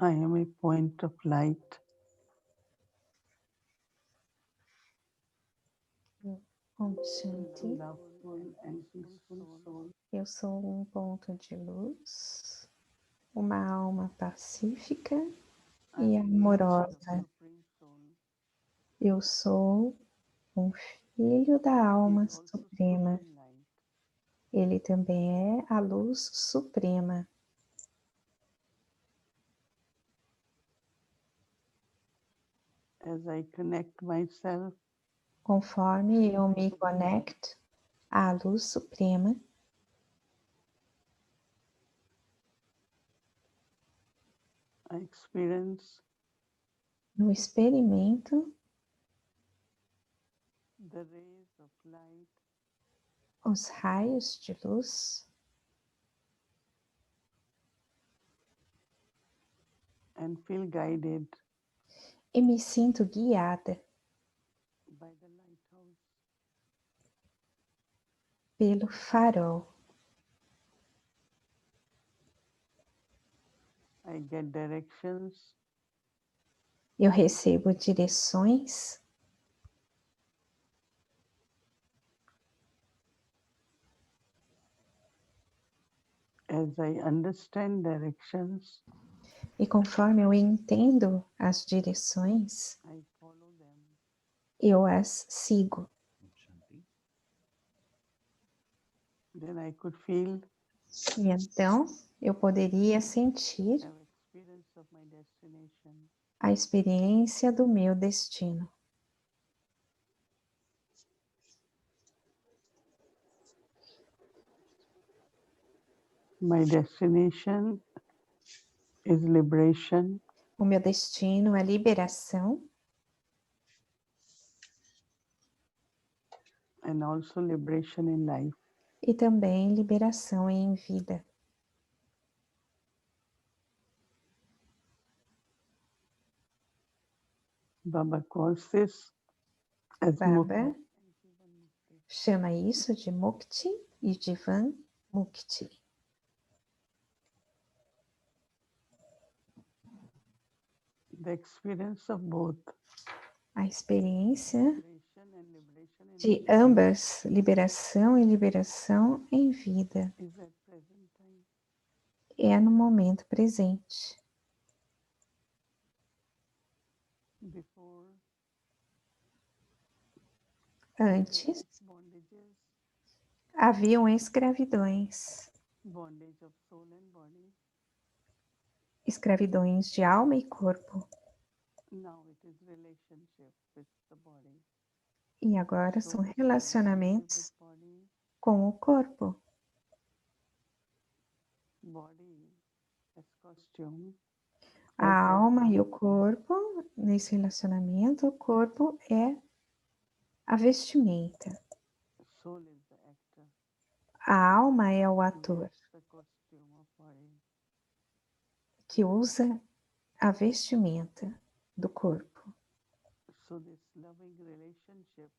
I am a point of light. Om Shanti. Loveful and peaceful soul. Eu sou um ponto de luz, uma alma pacífica e amorosa. Eu sou um filho da alma suprema. Ele também é a luz suprema. As I connect myself, Conforme eu me conecto à luz suprema, I experience no experimento the rays of light os raios de luz and feel guided e me sinto guiada by the lighthouse. pelo farol. I get directions Eu recebo direções as I understand directions. e conforme eu entendo as direções, I follow them. eu as sigo. Then I could feel E então eu poderia sentir the experience of my destination. a experiência do meu destino. My destination is liberation O meu destino é liberação and also liberation in life. e também liberação em vida. Baba calls this as Baba chama isso de Mukti e Jivan Mukti. the experience of both A experiência liberation and liberation in de life ambas, liberação e liberação em vida, is at present time. é no momento presente. Before Antes, bondages, haviam escravidões, bondage of soul and body. escravidões de alma e corpo. Now it is relationship with the body. E agora são Soul is relacionamentos relationship with body, com o corpo. body as costume. A as alma e o vessel. corpo, nesse relacionamento, o corpo é a vestimenta. Soul is the actor. A alma é o ator Wears the costume of body. que usa a vestimenta do corpo. So this loving relationship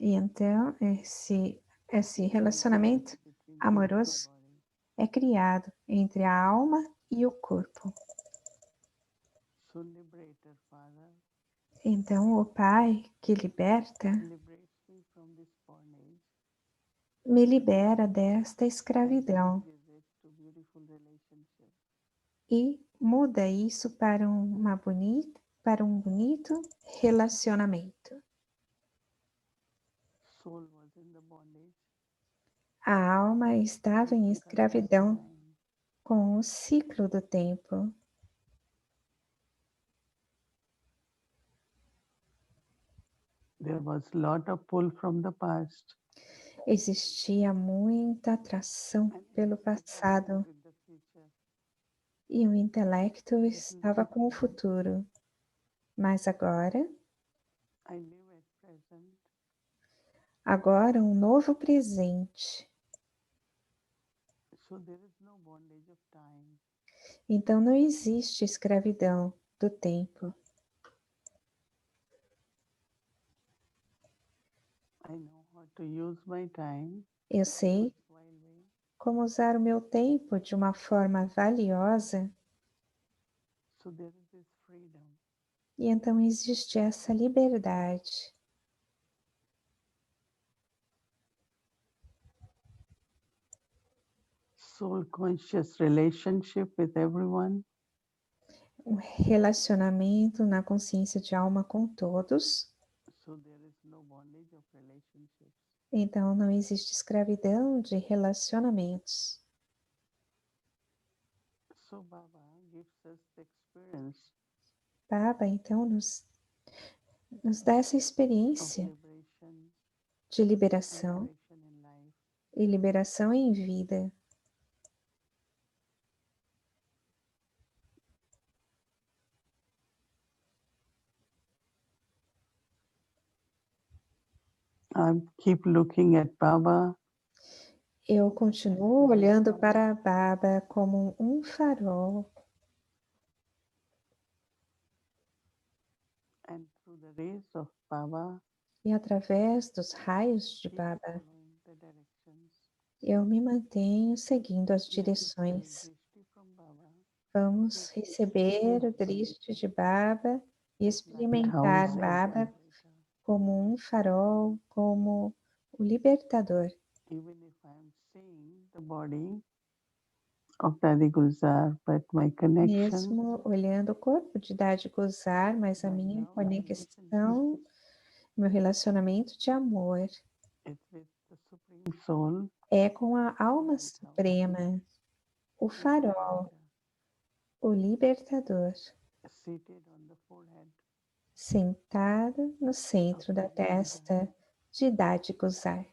E então esse relacionamento between soul and amoroso body. é criado entre a alma e o corpo. So liberator, Father, Então o Pai que liberta liberates me from this bondage. me libera desta escravidão Changes it to beautiful relationship. e muda isso para um bonito relacionamento. Soul was in the bondage. A alma estava em escravidão Time. com o ciclo do tempo. There was lot of pull from the past. Existia muita atração pelo passado With the future. e o intelecto estava com o futuro. Mas agora I live at present. um novo presente. So there is no bondage of time. Então não existe escravidão do tempo. I know how to use my time. Eu sei como usar o meu tempo de uma forma valiosa So there is this freedom. E então existe essa liberdade. Soul conscious relationship with everyone. Um relacionamento na consciência de alma com todos. So there is no bondage of relationships. Então não existe escravidão de relacionamentos. So Baba gives us the experience Baba então nos dá essa of experiência liberation de and liberação liberation in life. e liberação em vida. I keep looking at Baba Eu continuo olhando para a Baba como um farol and through the rays of Baba, e através dos raios de keep Baba following the directions. eu me mantenho seguindo as Let us take direções. drishti from Baba. Vamos receber o drishti de Baba e experimentar Lighthouse and Baba liberator. como um farol, como o libertador. Even if I am seeing the body of Dadi Gulzar, but my connection Mesmo olhando o corpo de Dadi Gozar, mas a right minha now, my relationship conexão, meu relacionamento de amor is with the Supreme Soul, é com a alma Lighthouse, suprema, o farol, liberator, o libertador, seated on the forehead sentado no of centro da Dadi Gulzar. testa de Dadi Gozar.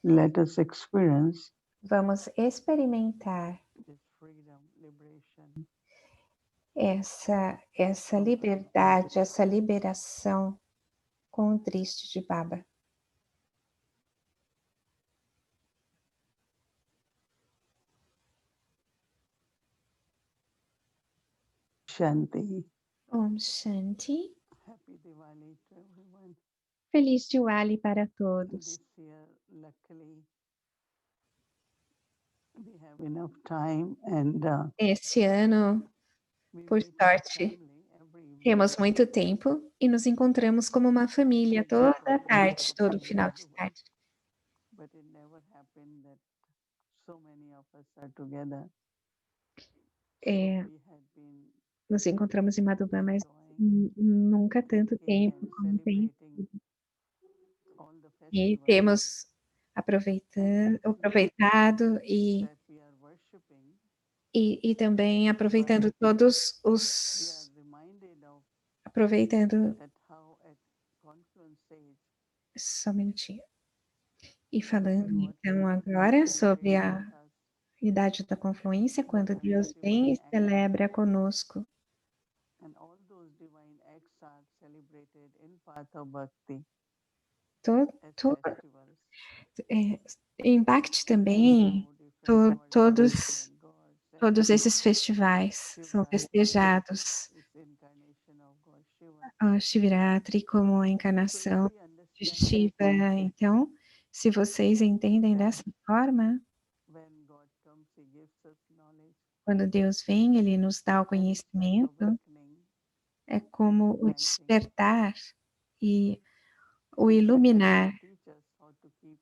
Let us experience Vamos experimentar this freedom, liberation essa liberdade, essa liberação com o triste de Baba. Shanti. Om Shanti. Happy Diwali to everyone. Feliz Diwali para And todos. this year, luckily, we have enough time and Este ano, we por meet as a sorte, family every evening. temos muito tempo e nos encontramos como uma família toda a tarde, todo final de tarde. But it never happened that so many of us are together. So É, we had been nos encontramos em Madhubã, mas enjoying nunca tanto tempo and como tem. celebrating all the E festivals temos and aproveitado that we are worshiping. e também aproveitando todos We os. are reminded of Aproveitando. that how at Confluence stage Só um minutinho. E falando when what então we agora sobre celebrate a with us, idade da confluência, quando and Deus these vem divine e acts, celebra conosco. and all those divine acts are celebrated in Path of Bhakti To, as to, festivals. em Bhakti também, So different todos, and gods and todos esses festivais são Shivratri festejados. is incarnation of God Shiva. A Shivratri como a So if encarnação we de understand Shiva. Então, se vocês entendem that dessa forma, when God comes, He gives us knowledge quando Deus vem, Ele nos dá o and it's like conhecimento, awakening é and como o enlightening. despertar e o And He has iluminar, to teach us how to keep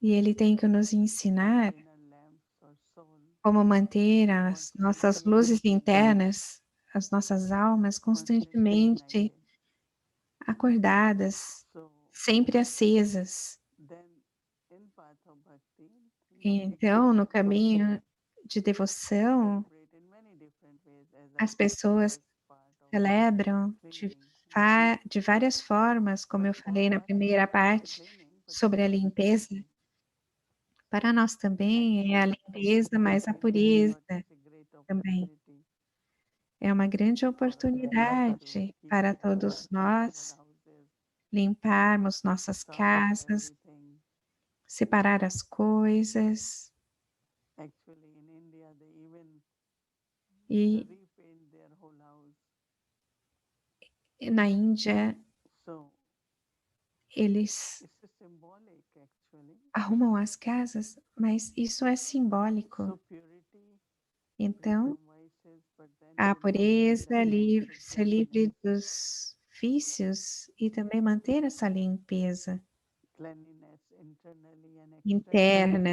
e Ele tem que nos ensinar our inner lamps or soul como manter as nossas constantly luzes internas, as nossas almas constantemente ignited. acordadas, So sempre acesas. then in Path of Bhakti, Então, no caminho de devoção, celebrate in many different ways as I as said, pessoas as part of celebram cleaning. de várias formas, como But eu for falei na us, primeira it's not the parte, cleaning, but sobre a it's limpeza. purification. Para nós também é a limpeza, mas a pureza But it's a great também. opportunity É uma grande for all of us to oportunidade keep para our todos nós houses, limparmos nossas sort casas, everything. separar as coisas. Actually, in India, they even E repaint their whole house. na Índia, So eles it's a symbolic, actually. arrumam as casas, mas isso é simbólico. So purity, free Então, from vices, but then a to maintain pureza, that ser livre self-centeredness, dos vícios e também manter essa limpeza cleanliness internally and externally.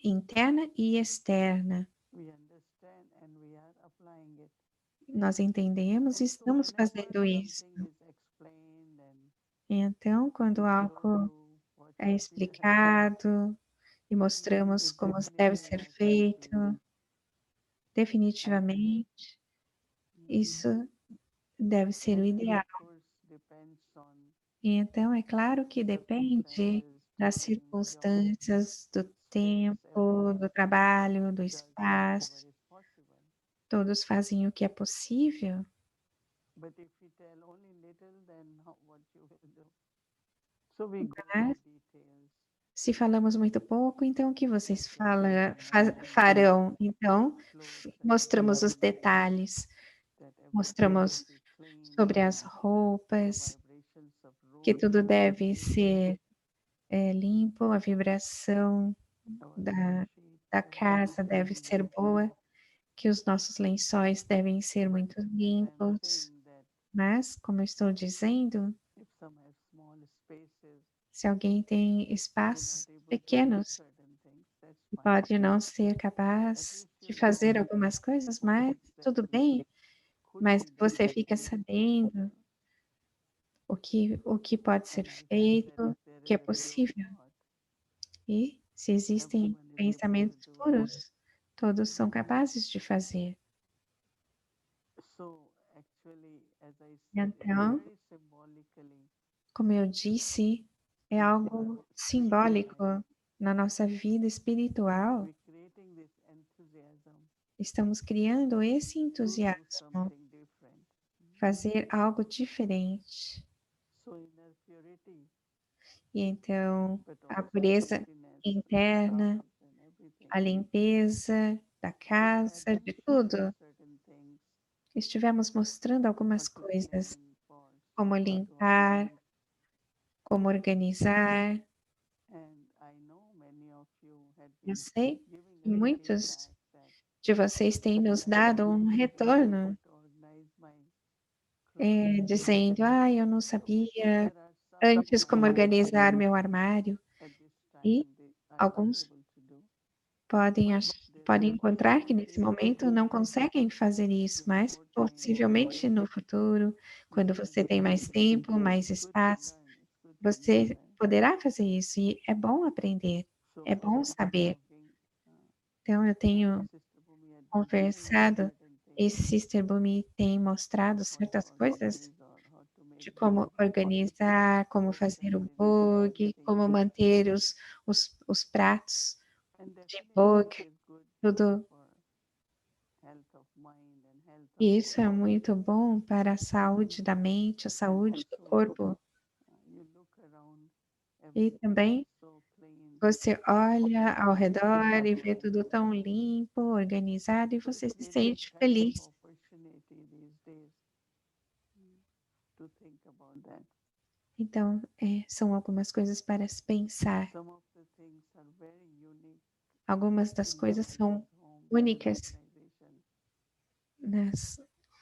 interna e externa. We understand and we are applying it. Nós entendemos e And so estamos whenever fazendo isso. something is explained and Então, quando we show algo you what é has been happening, explicado e mostramos it como deve definitely ser has feito, increased. definitivamente, Mm, isso deve ser o and it ideal. of course depends on E então, é claro que depende circumstances, das time, job, circunstâncias, do space, tempo, do everyone trabalho, do does whatever espaço. is possible. Todos fazem o que é possível, But if you tell only little, then what you will do? So we go mas into details. se falamos muito pouco, então o que vocês That's what we mentioned farão? Então, clothes and mostramos os everything, detalhes, that everything mostramos should be clean, sobre as the roupas, vibrations of que room tudo should be deve clean, ser limpo, a vibração our bed da, sheets, da everything casa should deve be ser very boa, clean. que os nossos lençóis devem ser But muito as I'm limpos. saying that Mas, como eu estou dizendo, if some have small spaces, se alguém tem you're not espaços able to do pequenos, certain things, that's e fine. pode não ser At capaz least de you know fazer algumas coisas, what mas tudo exactly bem, could mas be done você and fica is sabendo possible. o que pode ser And I think that feito, if there que is é a pure possível. thought, E se existem everyone is able to pensamentos do it. puros, todos são capazes de fazer. So actually, as I said, it's Então, very symbolically como eu disse, é in algo our spiritual simbólico life. na nossa vida espiritual. We're creating this enthusiasm Estamos criando esse to do entusiasmo, something different. fazer algo diferente. So inner purity, E então, but a also pureza cleanliness of the interna, cars and everything. a limpeza da So we are casa, de demonstrating tudo. certain things, Estivemos mostrando how algumas to coisas, clean first, como how to limpar, organize. como organizar. And I know many of you had Eu been sei giving que us muitos feedback that de vocês têm nos I dado was um not able retorno, to organize my closet. dizendo: ah, eu não So sabia there are some antes who como organizar meu armário. at this E time they are not alguns able to do. podem, But there podem will be encontrar que some nesse days momento não conseguem fazer isso, with mas more time, possivelmente no futuro, quando you can você tem do mais it. tempo, mais It's good to espaço, learn. It's good to você understand. poderá fazer isso e é bom aprender, So é I bom was saber. talking, Então eu tenho Sister Bhumi had been showing me conversado certain e things, Sister Bumi tem mostrado how to certas coisas organize or how to make de como book, organizar, como fazer o utensils and bug, everything. como manter os pratos And de definitely bug, it is good tudo. for health of mind and health of E isso é body. muito bom para a saúde da mente, a And saúde do also, corpo. you look around, E everything is também so clean. você olha ao redor e vê tudo tão limpo, organizado, e So você it se gives you sente kind of feliz. opportunity these days to think about that. Então, são algumas coisas para se pensar. Some of the things are very unique Algumas das in coisas Babaji's são homes and únicas organization.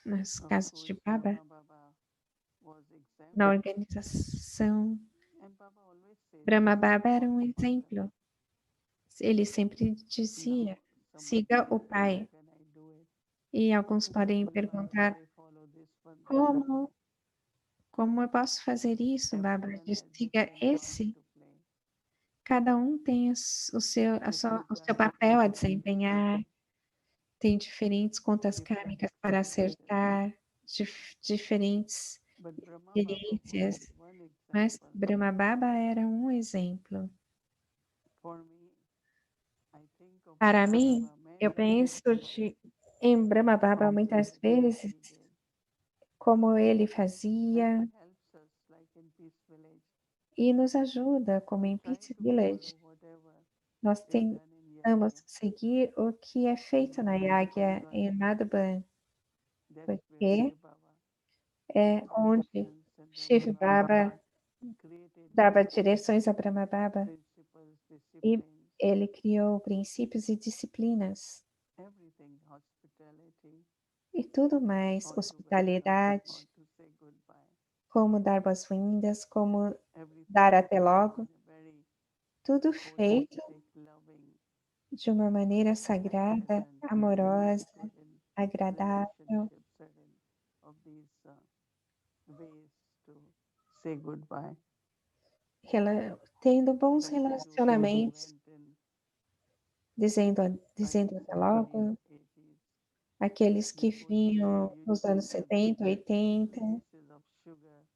nas Of casas de course, Baba, Brahma Baba was na example, organização. and Baba always says Brahma just Baba era follow um Father. exemplo. Ele sempre Now, dizia: someone siga may o say, how Pai. can I do it? E alguns podem But Baba perguntar: say, follow this one, that one. como? Como eu posso fazer isso, Baba? Everyone Diz, has siga different roles esse. to play. Cada um tem If you o seu guys papel a have desempenhar, tem diferentes contas different kármicas para experiences, acertar, diferentes but Brahma Baba was experiências, one mas example. Brahma Baba era um exemplo. For me, I think of Para Brahma mim, Baba eu many penso times, em Brahma Baba the muitas things vezes, he did. como ele And fazia, it helps us, like in Peace Village. e nos ajuda, como We em try Peace to Village. follow whatever Nós is done in tentamos Yagya. seguir o que é feito na Yagya em Madhuban, That's where porque Shiv Baba é gave onde directions and Brahma Shiv Baba Baba created dava direções a Brahma Baba principles E disciplines, ele criou princípios e disciplinas everything, hospitality, e tudo mais, how to welcome, how hospitalidade, to say goodbye. como dar boas-vindas, como Everything dar was até done logo, in a very tudo feito holistic, loving, de uma maneira and sagrada, pleasant way, amorosa, so in agradável, relationships, certain of these ways to say goodbye. tendo bons Like Hindu people relacionamentos, went in dizendo early até 70s, logo, 80s. aqueles que Before Hindu vinham used nos to anos give 70, 80, pieces of sugar,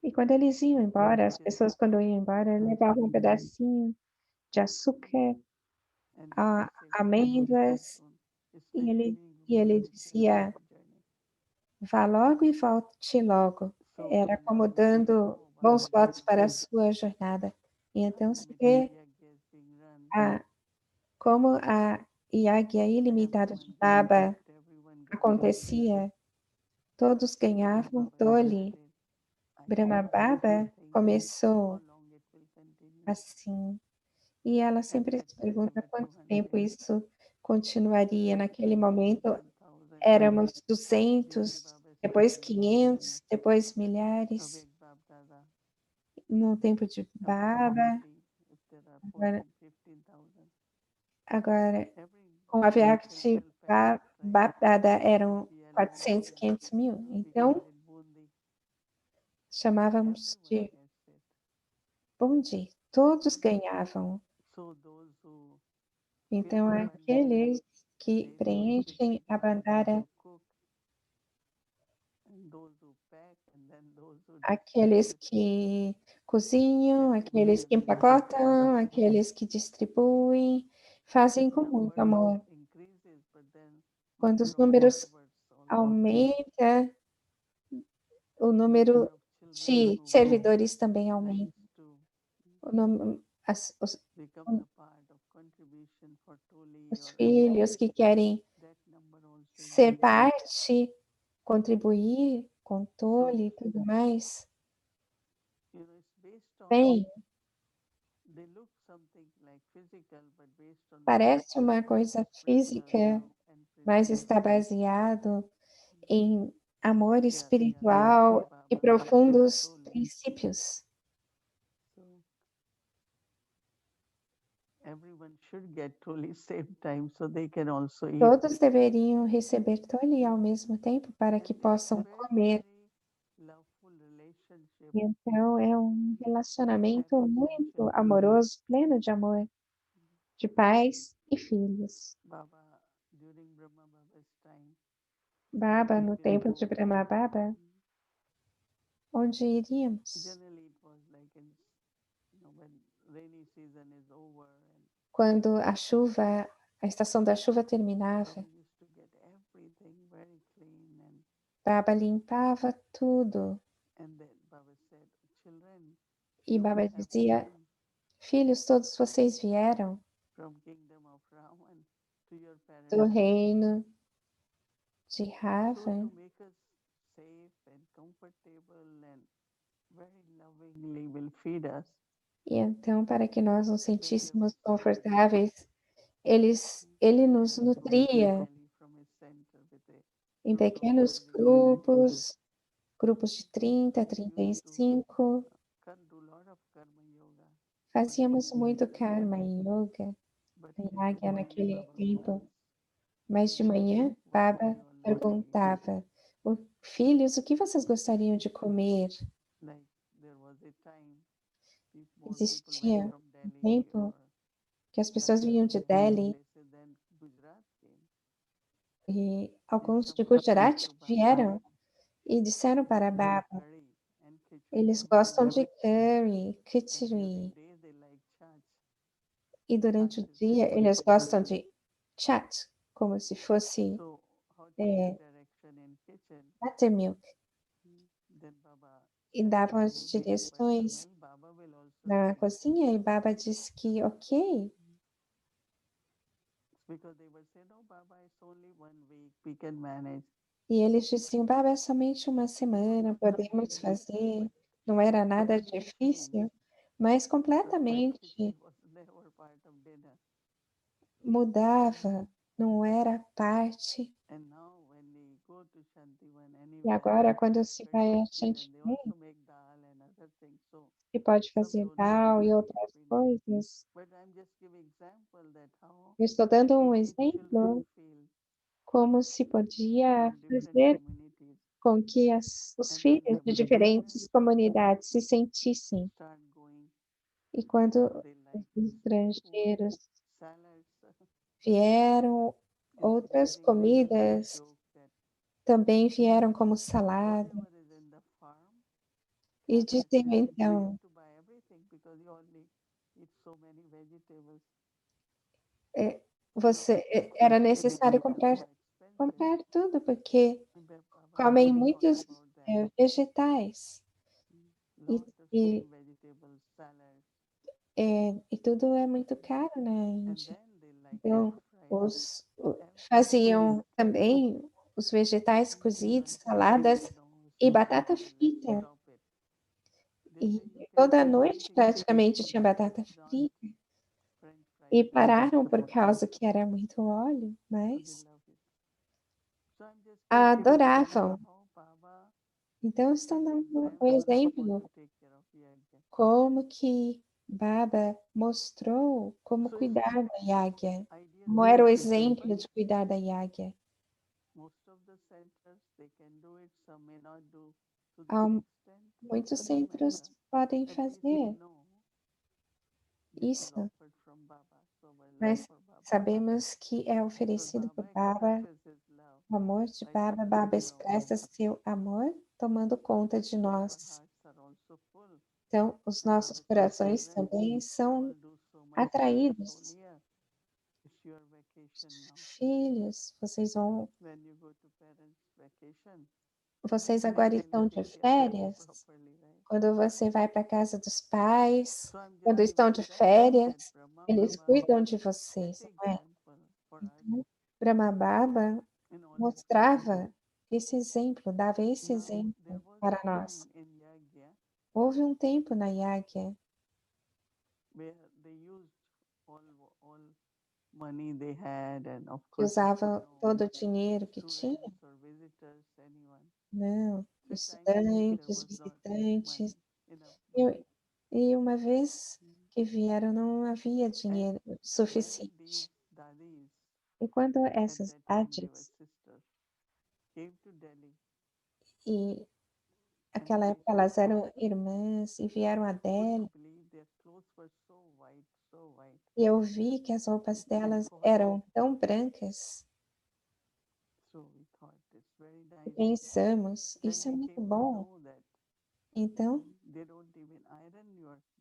e quando eles iam embora, as peaches, pessoas quando iam embora levavam um pedacinho de açúcar, and they would say goodbye amêndoas, soon. e Especially ele going dizia: to journey. "Vá logo e volte logo". So Era como whenever we say, dando "Oh, bons Baba is votos para a going," sua jornada. E então se vê unlimited yajna is being run. como a yagya ilimitada de Everyone Baba benefit, everyone got acontecia, todos Brahma ganhavam Baba tole. started. I Brahma cannot Baba think how começou long it will continue. assim. E ela And sempre let's se say there pergunta were quanto 200 tempo isso continuaria. Naquele 250, momento 1,000. éramos Didi 200, Baba depois started 500, depois milhares. Avek Bab Dada. No tempo de Baba, Approximately, if there are agora, 14, 15,000. agora Every com a Vyakti fulfill pact, right? Baba eram Yellow 400, ribbon. 500 mil. We call Então, it Bundi. chamávamos Everyone de gets it. Bundi. Todos ganhavam. So those who fill Então, the bandara, aqueles que they receive preenchem a 50,000. Those bandara, who cook, and those who pack, and then those who aqueles distribute, que cozinham, aqueles que 10,000. empacotam, aqueles que distribuem, fazem This com muito number amor. increases, but then Quando number os of números servers also increase. aumentam, o Number número of children de who servidores também likes aumenta. to O número, become the part of contribution for Tuli os or filhos que querem that number also ser increases. parte, contribuir com tole e So, tudo mais, it's based on, bem, they look something like physical, but based on the parece uma coisa spiritual física, love and mas principle. está baseado em amor Yeah, yeah, espiritual e Baba gave profundos Tuli. princípios. So, everyone should get Tuli same time so they can also eat. Todos deveriam receber tole ao mesmo tempo para que And it's possam very, comer. very loveful relationship, E então é um relacionamento muito satisfaction. amoroso, pleno de amor, de pais e filhos. Baba, during Brahma Baba's time, Baba, we no will templo de go. Brahma Baba, onde iríamos? Generally, it was like in, when rainy season is over, and Quando a estação da chuva terminava, Baba used to get everything very clean, Baba limpava tudo. and then Baba said, "Children, E you Baba all have dizia: come "Filhos, todos vocês vieram from kingdom of Ravan to your do parents' home. reino de So Rava." to make us safe and comfortable and very lovingly will feed us. E então, para que nós nos When there sentíssemos was children, confortáveis, ele nos parents would bring nutria thali from his center with a em fruit of pequenos thali. grupos de 30, And we used to 35. do lot of karma yoga. Fazíamos muito karma e yoga, But in the yagya morning, naquele Baba would tempo. ask, Mas de children, manhã, what would Baba you all like to eat? perguntava: Filhos, o que vocês gostariam de comer?" Like there was a time, more people went Existia from um Delhi tempo or que as pessoas vinham Jharkhand de and other Delhi places, then Gujarat came. e And alguns de someone said Gujarat to Baba, vieram e disseram they para like Baba: curry and khichdi eles and gostam puja. de curry, And during khichdi, day they like chach. e durante o Chach is dia like eles khichdi. gostam de chat, como se fosse So how to give é, direction in kitchen? buttermilk, Then Baba e said, davam as okay, but direções Tamal Baba will also na speak. cozinha e Baba disse que ok. Because they were saying, no, Baba, it's only 1 week, we can manage. E eles diziam: Baba, é somente uma It was semana, not something podemos difficult, fazer, but não era nada totally changed. difícil, mas So chach khichdi completamente was never mudava, não era parte. And now when we go to Shantivan E anywhere, agora, quando it's se very vai a sweet and they Chantilly, also make dal and other things. So se pode some fazer don't know dal the e outras difference between. coisas. But I'm just giving example that how Eu estou dando to um make children exemplo feel como se podia from different fazer communities. com que os And when filhos the de diferentes foreigners comunidades se sentissem. start going, E quando they os like this food, estrangeiros salads. vieram, In the outras beginning, we used to comidas joke that também vieram como salada. whatever is in the farm, E have it. diziam You have então, to buy everything because you only eat so many vegetables. é, So era necessário vegetables are comprar, more expensive. comprar tudo, porque Baba comem used to talk muitos about that. vegetais. E, Lot of e, same vegetables, salads. e tudo é muito caro na And Índia. then they like air Então, fried. faziam também os vegetais Even cozidos, Sunday, saladas no, e so batata simple, let's frita. stop it. They E say you can toda eat noite anything praticamente tinha batata not frita. French E fries. pararam por causa que era muito óleo, So they mas love it. So I'm just giving adoravam. how Baba Então, set estão dando um example how exemplo to take care of Yajna. como que Baba mostrou como So it's cuidar da Yagya, ideas como are era o very exemplo simple. de cuidar da Yagya. Most of the centers they can do it, some may not do to this Há extent. muitos Doesn't centros matter. podem At least we fazer know this is isso, offered from Baba. So my love mas for Baba. sabemos que é So oferecido por Baba Baba, expresses his love o amor de by Baba. taking Baba care of us. expressa seu amor tomando conta de So our nós. hearts are also full. Então, os And nossos our corações children, também they all são do so much for us. atraídos. Sonia, it's your vacation now. Filhos, vocês When you go to parents' vacation, vocês they agora really estão de take care of you férias. properly, right? Quando você vai para a casa dos pais, So I'm just quando giving estão de example that férias, Brahma eles Baba cuidam de set vocês, não é? example for us Então, Brahma Baba in all this. mostrava esse exemplo, dava esse Now, exemplo there was para a nós. time in Yagya Houve um tempo na Yagya where they used all money they had, and of que course, usava todo o dinheiro que tinha. students or visitors, anyone. Não, 3 times a week there estudantes, was not visitantes. enough money. E uma vez que vieram, não havia And dinheiro when suficiente. these dadis, E quando at essas that time they were cidades, sisters, came to Delhi, e and aquela they época elas eram irmãs e vieram a couldn't Delhi, believe their clothes were so white, so white. e eu vi que as roupas They delas thought, eram tão brancas, so we thought it's very e nice. pensamos, Then isso é we muito came to bom. know that Então, they don't even iron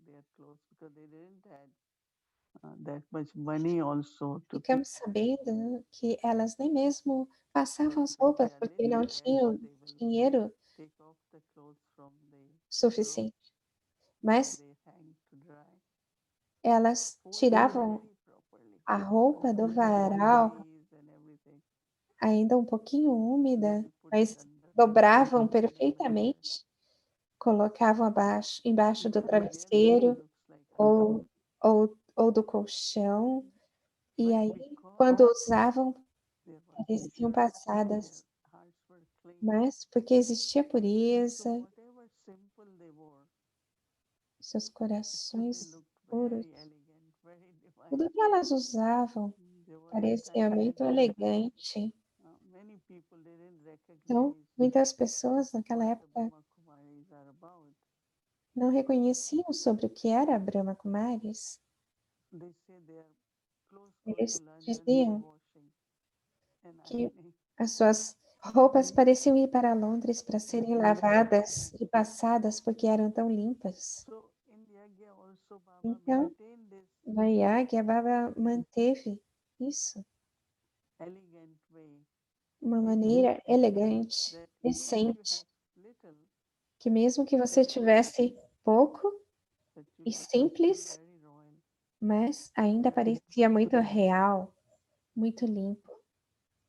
their clothes because they didn't have that much money also to keep. ficamos sabendo que elas nem mesmo passavam as When they roupas are porque little, não yes, tinham they will dinheiro take off the clothes from the suficiente. where Mas they hang to dry. elas Fold them tiravam very properly. a roupa do varal Days and everything. ainda um pouquinho Then úmida, we put it mas under dobravam the mattress. perfeitamente, colocavam embaixo do Because we wear them, it travesseiro looks like ou do colchão, e but aí, because quando usavam, there was pareciam purity, passadas, their hearts were clean. mas porque existia So pureza, whatever simple they wore, seus still they corações looked puros, very elegant, very divine. tudo que elas usavam There was a parecia time muito that elegante. many people didn't Então, recognize muitas pessoas naquela what the época Brahma Kumaris are about. não reconheciam sobre o que era Brahma Kumaris. They say their clothes go Eles to London for diziam washing and que ironing. as suas roupas pareciam ir para Londres para serem lavadas e passadas porque eram tão limpas. So in Yagya also Baba Então, maintained this na Yagya, Baba manteve isso, elegant way uma maneira elegante, that even if you decente, have little, que mesmo que você tivesse pouco that you e look still simples, very royal. mas ainda parecia muito real, muito limpo.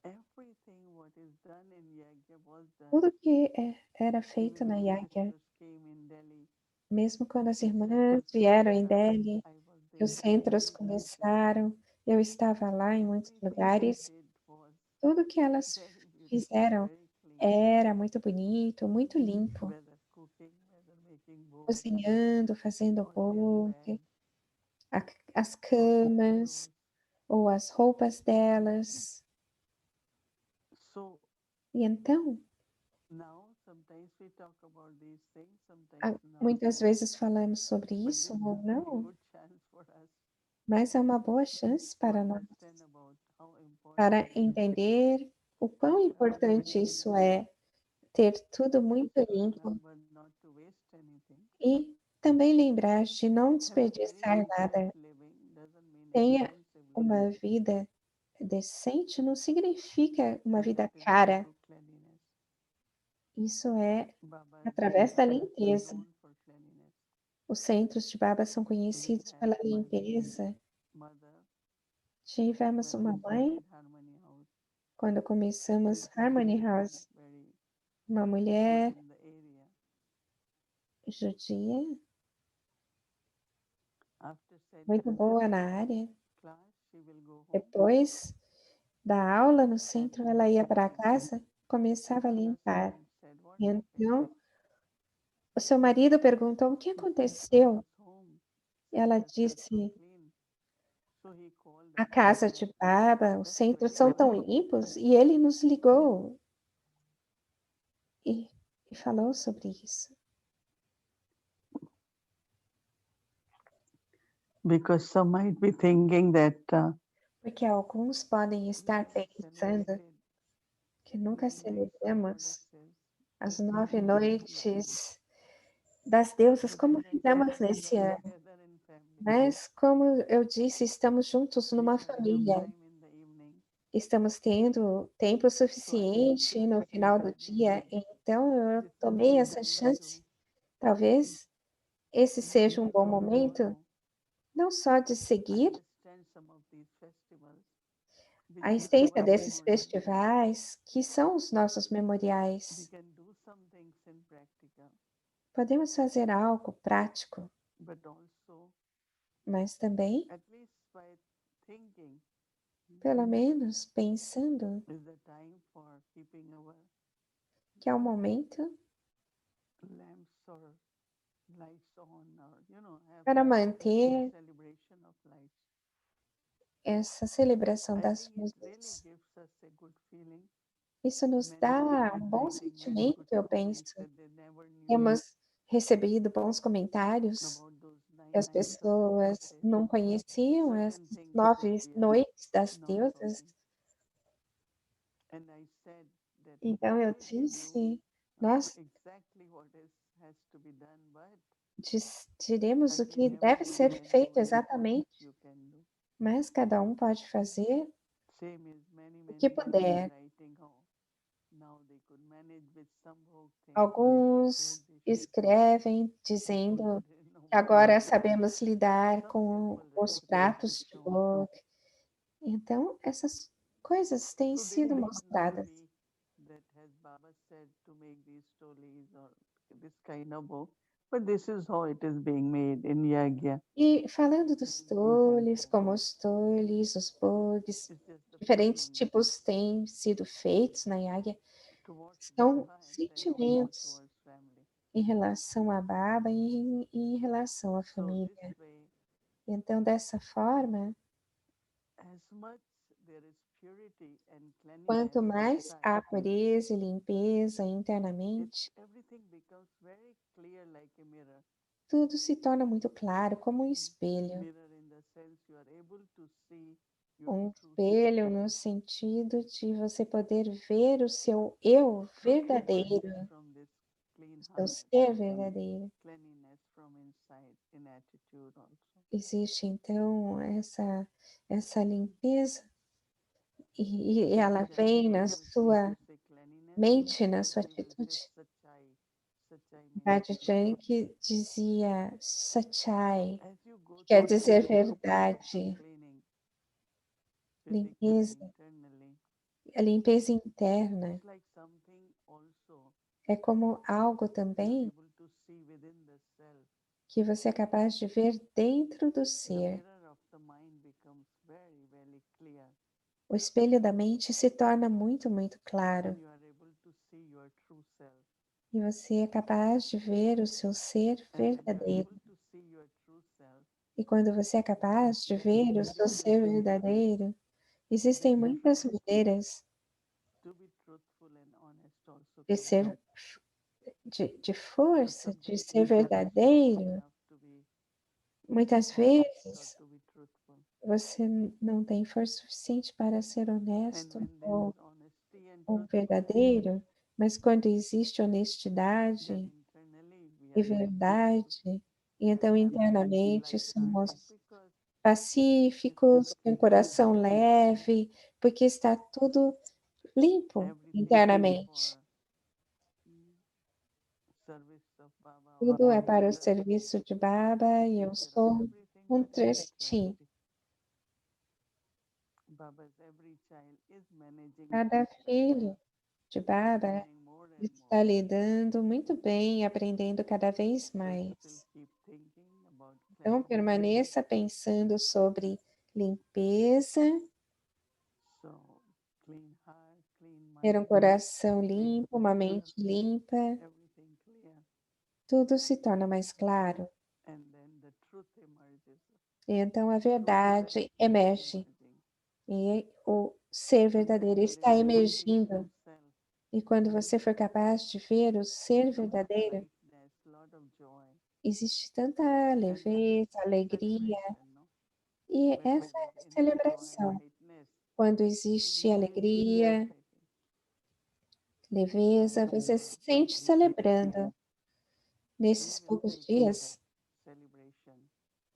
Everything what is done in Yagya was done. Tudo que era feito Even na when Yagya, sisters came in Delhi, mesmo quando as the irmãs centers vieram em started, Delhi, I was que os there centros very nicely. começaram, Eu estava lá em muitos Everything they lugares, did was tudo que elas very beautiful, fizeram very clean. era muito bonito, muito limpo. Whether cooking, whether making books, Cozinhando, fazendo or their bolo, bed, as or the camas, pillows. ou as roupas delas. So E então, now sometimes we talk about these things, sometimes not. muitas vezes falamos sobre But isso this is ou a very não, good chance for us mas é uma boa chance to para nós, understand about how important para it is entender o to quão have importante everything isso é, ter tudo and muito to limpo remember not to waste anything. e também lembrar de não Have a very desperdiçar decent nada. living doesn't mean Tenha expensive uma living, vida decente não significa uma and vida that is cara. through cleanliness. Isso é Baba's através da centers are limpeza. known for cleanliness. Os centros de Baba são We conhecidos had pela my limpeza. mother Tivemos when uma we mãe, started Harmony House. quando começamos This Harmony woman, House, very uma good mulher in the area. judia, After muito setting boa na área. class, she will go home Depois da aula no and centro, ela ia para clean. casa, começava a Her limpar. husband said, "What E happened?" então, o seu marido perguntou o que She said, aconteceu. "Baba's home Ela centers are so disse, clean." So he called a us and casa said, de Baba, os "That's centros very são tão good." limpos. E ele nos ligou e, e falou sobre isso. Because some might be thinking that Porque alguns podem estar we pensando celebrated que nunca 9 nights of celebramos goddesses. as This year 9 in this year. noites das deusas, But como as I fizemos said, we nesse are ano. together in family. Mas, como eu disse, estamos juntos We numa shall have família. time in the evening. Estamos tendo tempo So I took suficiente this no final do dia, opportunity. então eu This is tomei the essa time chance. to Talvez esse seja um not bom only momento, follow, não só de seguir understand some of these festivals, which a is essência our desses memorial. festivais, que são os nossos We memoriais. can do some things in practical, Podemos fazer algo prático, but also mas também, at least by thinking pelo menos, pensando is the time for keeping our que é o momento lamps or lights on, or have para good manter celebration of lights. essa celebração I das think it really luzes. gives us a good feeling. Isso nos Many dá people um bom writing very sentimento, good eu comments penso. that they never knew Temos recebido bons comentários, about those que 9 as nights of pessoas goddesses. não conheciam Certain essas things that 9 we are noites das not deusas. talking. And I said that Então eu we give you disse, nós exactly what has to be done, but diremos I o think que deve everyone ser can do feito as much exatamente, you can do. mas cada um pode fazer Same as many o que people puder. writing how now they could manage with some book things, Alguns food dishes. escrevem They could dizendo put in no que more agora dishes. sabemos lidar Some com simple os recipes are pratos de shown. bolo. Então, essas coisas têm So they sido need not mostradas. be that has Baba said to make these stories or this kind of book, but this is how it is being made in Yagya. E falando dos These toles, examples. como os toles, os bodes, It's just the diferentes feeling tipos têm sido feitos na Yáguia, towards são Baba and then also sentimentos towards family. em relação à Baba e em relação à So this família. way, Então, dessa forma, as much there is purity and quanto cleanliness mais inside, há pureza e limpeza internamente, everything becomes very clear like a mirror. tudo se torna muito claro, como um espelho. Mirror in the sense you are able to see your Um true espelho self. no sentido de você poder ver o seu eu So emanates verdadeiro, from this clean o seu heart, ser verdadeiro. cleanliness from inside, in attitude also. Existe então essa limpeza e So ela vem na Bhajan King used sua to say cleanliness, mente, na but sua we will say atitude. Sachai. Sachai means truth. Bhajan dizia Sachai, As you go que quer through this dizer process of verdade, cleaning, physically, limpeza, internally, a limpeza interna. it's like something also É como algo you are também able to see within the self. que você é capaz de ver dentro do The ser. mirror of the mind becomes very, very O espelho da mente se torna muito, muito claro. and you are able to see your true self. E você é capaz de ver o seu ser And when you are verdadeiro. able to see your true self, E quando você é capaz de ver o seu ser verdadeiro, existem then muitas maneiras to be truthful and honest also de can ser come. de So força, some de people ser are not strong verdadeiro. enough to be Muitas honest or vezes to be truthful. você não tem força suficiente para ser And honesto when there ou, is honesty and ou truthfulness, verdadeiro, mas quando existe then honestidade internally we e are peaceful, verdade, e we are então happy and internamente light-hearted somos because pacíficos, com o coração leve, porque está tudo limpo everything internamente. for service of Baba or Tudo é being para o the serviço de Baba e take eu care of sou everything um but in the trustee. trustee. Baba's every child is managing Cada peacefully filho de Baba learning more and está more. lidando muito bem, aprendendo cada vez So still mais. keep thinking about Então, cleansing. permaneça pensando sobre limpeza, So clean heart, clean ter um mind, coração clean limpo, uma focus, mente limpa, everything clear. tudo se torna mais claro. And then the truth emerges. E então a True verdade self is emerge. emerging. E o ser And when verdadeiro you are está able to see emergindo. true self, E quando você for capaz de ver o ser lot of verdadeiro, lightness, lot of joy, existe tanta and that is leveza, alegria, celebration, no? e When essa there é is a enough joy, celebração. lightness, Quando and existe you feel alegria, celebrating. leveza, você se sente celebrando. We Nesses will poucos take it dias, as celebration.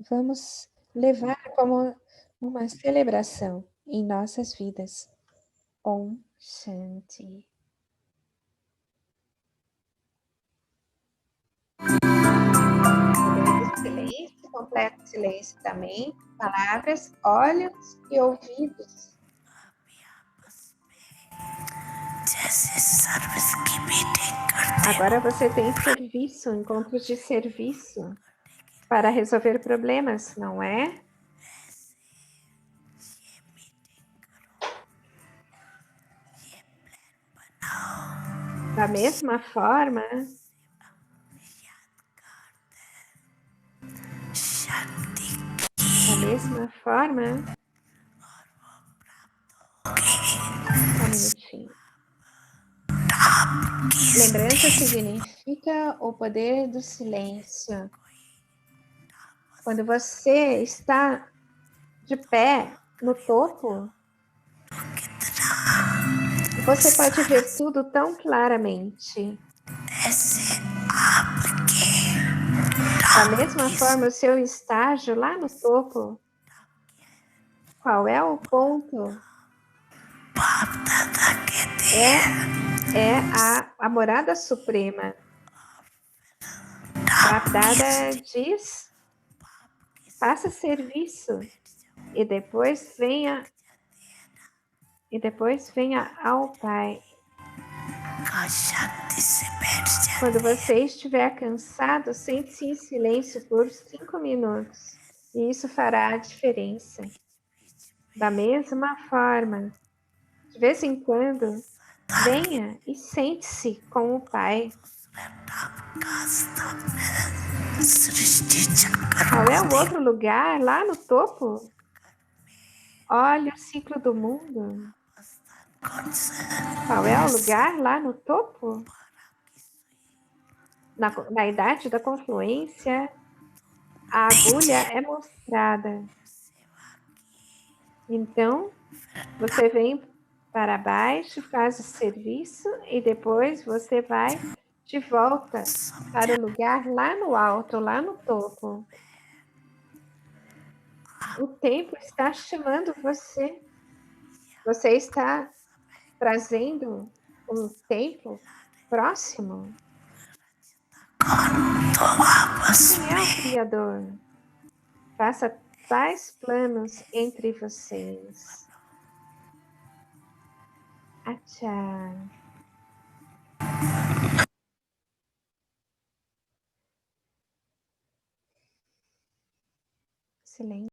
vamos levar como uma celebração em nossas vidas. Om Shanti. Silêncio, completo silêncio também. Palavras, olhos e ouvidos. Agora você tem serviço, encontros de serviço para resolver problemas, não é? Da mesma forma, só um minutinho. Lembrança significa o poder do silêncio. Quando você está de pé no topo, você pode ver tudo tão claramente. Da mesma forma, o seu estágio lá no topo, qual é o ponto? É a morada suprema. Babdada diz, faça serviço e depois venha ao Pai. Quando você estiver cansado, sente-se em silêncio por 5 minutos. E isso fará a diferença. Da mesma forma, de vez em quando, venha e sente-se com o Pai. Qual é o outro lugar lá no topo? Olha o ciclo do mundo. Qual é o lugar lá no topo? Na idade da confluência, a agulha é mostrada. Então, você vem para baixo, faz o serviço e depois você vai de volta para o lugar lá no alto, lá no topo. O tempo está chamando você. Você está trazendo o tempo próximo. Quem é o Criador? Faça tais planos entre vocês. Achá. Silêncio.